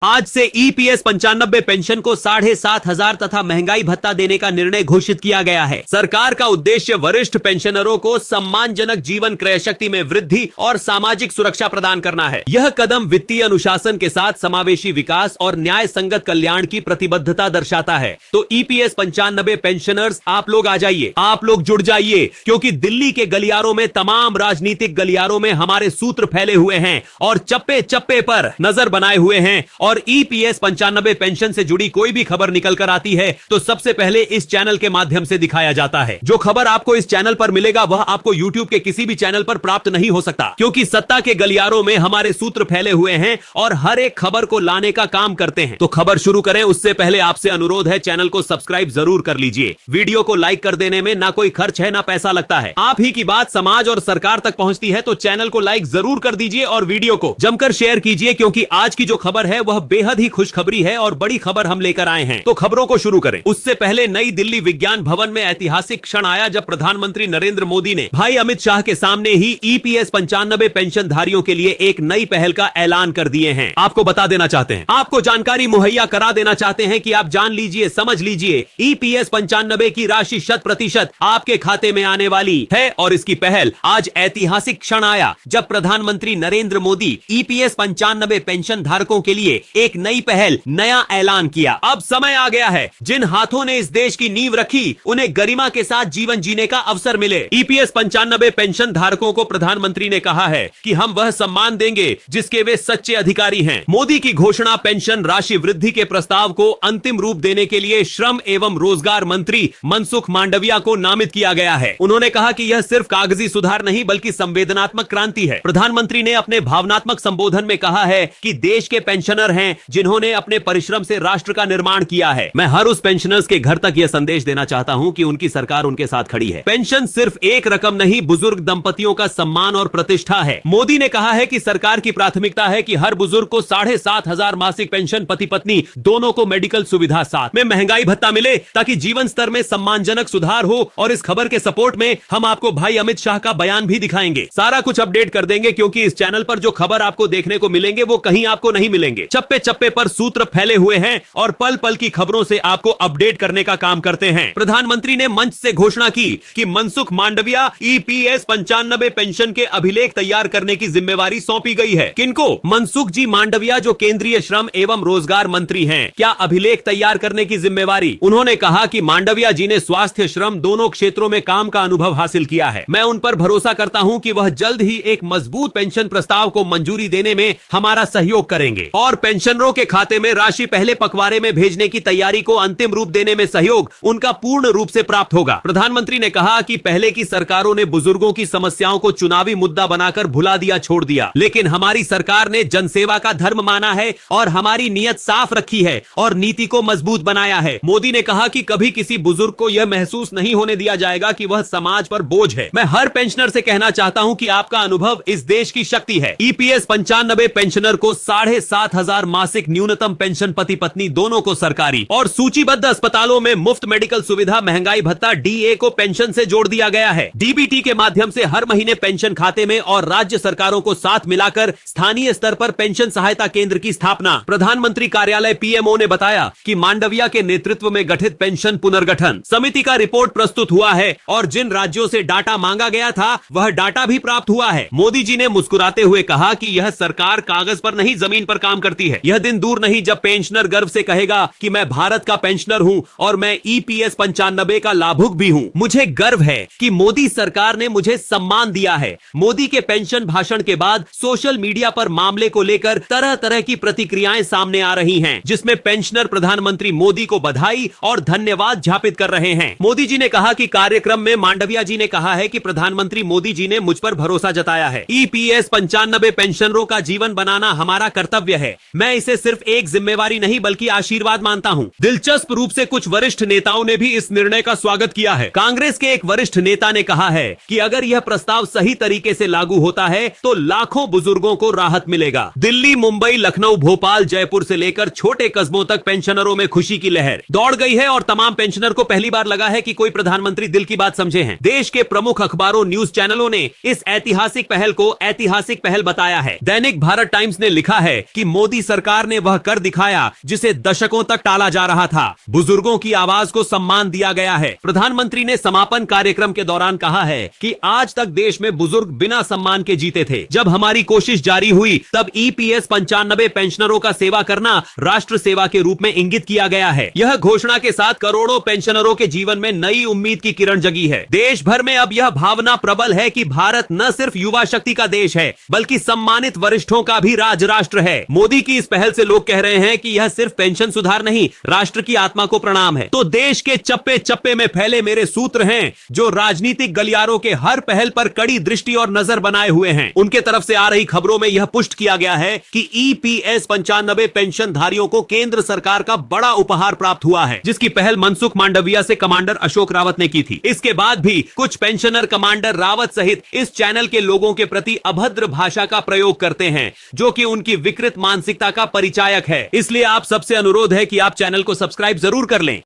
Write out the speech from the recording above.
आज से EPS 95 pension को 7,500 तथा महंगाई भत्ता देने का निर्णय घोषित किया गया है। सरकार का उद्देश्य वरिष्ठ पेंशनरों को सम्मानजनक जीवन क्रय शक्ति में वृद्धि और सामाजिक सुरक्षा प्रदान करना है। यह कदम वित्तीय अनुशासन के साथ समावेशी विकास और न्याय संगत कल्याण की प्रतिबद्धता दर्शाता है। तो ईपीएस 95 पेंशनर्स, आप लोग आ जाइए, आप लोग जुड़ जाइए, क्योंकि दिल्ली के गलियारों में, तमाम राजनीतिक गलियारों में हमारे सूत्र फैले हुए हैं और चप्पे चप्पे पर नजर बनाए हुए हैं। और ईपीएस 95 पेंशन से जुड़ी कोई भी खबर निकल कर आती है तो सबसे पहले इस चैनल के माध्यम से दिखाया जाता है। जो खबर आपको इस चैनल पर मिलेगा वह आपको यूट्यूब के किसी भी चैनल पर प्राप्त नहीं हो सकता, क्योंकि सत्ता के गलियारों में हमारे सूत्र फैले हुए हैं और हर एक खबर को लाने का काम करते हैं। तो खबर शुरू करें उससे पहले आपसे अनुरोध है, चैनल को सब्सक्राइब जरूर कर लीजिए। वीडियो को लाइक कर देने में ना कोई खर्च है ना पैसा लगता है। आप ही की बात समाज और सरकार तक पहुंचती है, तो चैनल को लाइक जरूर कर दीजिए और वीडियो को जमकर शेयर कीजिए, क्योंकि आज की जो खबर है वह बेहद ही खुशखबरी है और बड़ी खबर हम लेकर आए हैं। तो खबरों को शुरू करें उससे पहले नई दिल्ली विज्ञान भवन में ऐतिहासिक क्षण आया जब प्रधानमंत्री नरेंद्र मोदी ने भाई अमित शाह के सामने ही ईपीएस 95 पेंशन धारियों के लिए एक नई पहल का ऐलान कर दिए हैं। आपको बता देना चाहते हैं, आपको जानकारी मुहैया करा देना चाहते हैं कि आप जान लीजिए, समझ लीजिए, ईपीएस 95 की राशि 100% आपके खाते में आने वाली है। और इसकी पहल आज ऐतिहासिक क्षण आया जब प्रधानमंत्री नरेंद्र मोदी ईपीएस 95 पेंशन धारकों के लिए एक नई पहल, नया ऐलान किया। अब समय आ गया है, जिन हाथों ने इस देश की नींव रखी उन्हें गरिमा के साथ जीवन जीने का अवसर मिले। ईपीएस 95 पेंशन धारकों को प्रधानमंत्री ने कहा है कि हम वह सम्मान देंगे जिसके वे सच्चे अधिकारी हैं। मोदी की घोषणा पेंशन राशि वृद्धि के प्रस्ताव को अंतिम रूप देने के लिए श्रम एवं रोजगार मंत्री मनसुख मांडविया को नामित किया गया है। उन्होंने कहा कि यह सिर्फ कागजी सुधार नहीं बल्कि संवेदनात्मक क्रांति है। प्रधानमंत्री ने अपने भावनात्मक संबोधन में कहा है कि देश के पेंशनर हैं जिन्होंने अपने परिश्रम से राष्ट्र का निर्माण किया है। मैं हर उस पेंशनर्स के घर तक यह संदेश देना चाहता हूं कि उनकी सरकार उनके साथ खड़ी है। पेंशन सिर्फ एक रकम नहीं, बुजुर्ग दंपतियों का सम्मान और प्रतिष्ठा है। मोदी ने कहा है कि सरकार की प्राथमिकता है कि हर बुजुर्ग को 7,500 मासिक पेंशन, पति पत्नी दोनों को मेडिकल सुविधा, साथ में महंगाई भत्ता मिले ताकि जीवन स्तर में सम्मानजनक सुधार हो। और इस खबर के सपोर्ट में हम आपको भाई अमित शाह का बयान भी दिखाएंगे। सारा कुछ अपडेट कर देंगे, क्योंकि इस चैनल पर जो खबर आपको देखने को मिलेंगे वो कहीं आपको नहीं मिलेंगे। चप्पे चप्पे पर सूत्र फैले हुए हैं और पल पल की खबरों से आपको अपडेट करने का काम करते हैं। प्रधानमंत्री ने मंच से घोषणा की कि मनसुख मांडविया ईपीएस 95 पेंशन के अभिलेख तैयार करने की जिम्मेवारी सौंपी गई है। किनको? मनसुख जी मांडविया जो केंद्रीय श्रम एवं रोजगार मंत्री हैं। क्या अभिलेख तैयार करने की जिम्मेवारी? उन्होंने कहा कि मांडविया जी ने स्वास्थ्य, श्रम दोनों क्षेत्रों में काम का अनुभव हासिल किया है। मैं उन पर भरोसा करता हूं कि वह जल्द ही एक मजबूत पेंशन प्रस्ताव को मंजूरी देने में हमारा सहयोग करेंगे और पेंशनरों के खाते में राशि पहले पखवाड़े में भेजने की तैयारी को अंतिम रूप देने में सहयोग उनका पूर्ण रूप से प्राप्त होगा। प्रधानमंत्री ने कहा कि पहले की सरकारों ने बुजुर्गों की समस्याओं को चुनावी मुद्दा बनाकर भुला दिया, छोड़ दिया, लेकिन हमारी सरकार ने जनसेवा का धर्म माना है और हमारी नीयत साफ रखी है और नीति को मजबूत बनाया है। मोदी ने कहा कि कभी किसी बुजुर्ग को यह महसूस नहीं होने दिया जाएगा कि वह समाज पर बोझ है। मैं हर पेंशनर से कहना चाहता हूं कि आपका अनुभव इस देश की शक्ति है। ईपीएस 95 पेंशनर को 7,500 मासिक न्यूनतम पेंशन, पति पत्नी दोनों को सरकारी और सूचीबद्ध अस्पतालों में मुफ्त मेडिकल सुविधा, महंगाई भत्ता, डीए को पेंशन से जोड़ दिया गया है। डीबीटी के माध्यम से हर महीने पेंशन खाते में और राज्य सरकारों को साथ मिलाकर स्थानीय स्तर पर पेंशन सहायता केंद्र की स्थापना। प्रधानमंत्री कार्यालय पीएमओ ने बताया कि मांडविया के नेतृत्व में गठित पेंशन पुनर्गठन समिति का रिपोर्ट प्रस्तुत हुआ है और जिन राज्यों से डाटा मांगा गया था वह डाटा भी प्राप्त हुआ है। मोदी जी ने मुस्कुराते हुए कहा कि यह सरकार कागज पर नहीं, जमीन पर काम करती है। यह दिन दूर नहीं जब पेंशनर गर्व से कहेगा कि मैं भारत का पेंशनर हूं और मैं ईपीएस 95 का लाभुक भी हूं। मुझे गर्व है कि मोदी सरकार ने मुझे सम्मान दिया है। मोदी के पेंशन भाषण के बाद सोशल मीडिया पर मामले को लेकर तरह तरह की प्रतिक्रियाएं सामने आ रही हैं, जिसमें पेंशनर प्रधानमंत्री मोदी को बधाई और धन्यवाद ज्ञापित कर रहे हैं। मोदी जी ने कहा कि कार्यक्रम में मांडविया जी ने कहा है कि प्रधानमंत्री मोदी जी ने मुझ पर भरोसा जताया है। ईपीएस 95 पेंशनरों का जीवन बनाना हमारा कर्तव्य है। मैं इसे सिर्फ एक जिम्मेवारी नहीं बल्कि आशीर्वाद मानता हूं। दिलचस्प रूप से कुछ वरिष्ठ नेताओं ने भी इस निर्णय का स्वागत किया है। कांग्रेस के एक वरिष्ठ नेता ने कहा है कि अगर यह प्रस्ताव सही तरीके से लागू होता है तो लाखों बुजुर्गों को राहत मिलेगा। दिल्ली, मुंबई, लखनऊ, भोपाल, जयपुर से लेकर छोटे कस्बों तक पेंशनरों में खुशी की लहर दौड़ गई है और तमाम पेंशनर को पहली बार लगा है कि कोई प्रधानमंत्री दिल की बात समझे हैं। देश के प्रमुख अखबारों, न्यूज चैनलों ने इस ऐतिहासिक पहल को ऐतिहासिक पहल बताया है। दैनिक भारत टाइम्स ने लिखा है कि मोदी सरकार ने वह कर दिखाया जिसे दशकों तक टाला जा रहा था। बुजुर्गों की आवाज को सम्मान दिया गया है। प्रधानमंत्री ने समापन कार्यक्रम के दौरान कहा है कि आज तक देश में बुजुर्ग बिना सम्मान के जीते थे। जब हमारी कोशिश जारी हुई तब ईपीएस 95 पेंशनरों का सेवा करना राष्ट्र सेवा के रूप में इंगित किया गया है। यह घोषणा के साथ करोड़ों पेंशनरों के जीवन में नई उम्मीद की किरण जगी है। देश भर में अब यह भावना प्रबल है कि भारत न सिर्फ युवा शक्ति का देश है बल्कि सम्मानित वरिष्ठों का भी राज राष्ट्र है। मोदी की इस पहल से लोग कह रहे हैं कि यह सिर्फ पेंशन सुधार नहीं, राष्ट्र की आत्मा को प्रणाम है। तो देश के चप्पे चप्पे में फैले मेरे सूत्र हैं जो राजनीतिक गलियारों के हर पहल पर कड़ी दृष्टि और नजर बनाए हुए हैं। उनके तरफ से आ रही खबरों में यह पुष्ट किया गया है कि ईपीएस 95 पेंशन धारियों को केंद्र सरकार का बड़ा उपहार प्राप्त हुआ है, जिसकी पहल मनसुख मांडविया से कमांडर अशोक रावत ने की थी। इसके बाद भी कुछ पेंशनर कमांडर रावत सहित इस चैनल के लोगों के प्रति अभद्र भाषा का प्रयोग करते हैं, जो कि उनकी विकृत मानसिकता का परिचायक है। इसलिए आप सबसे अनुरोध है कि आप चैनल को सब्सक्राइब जरूर कर लें।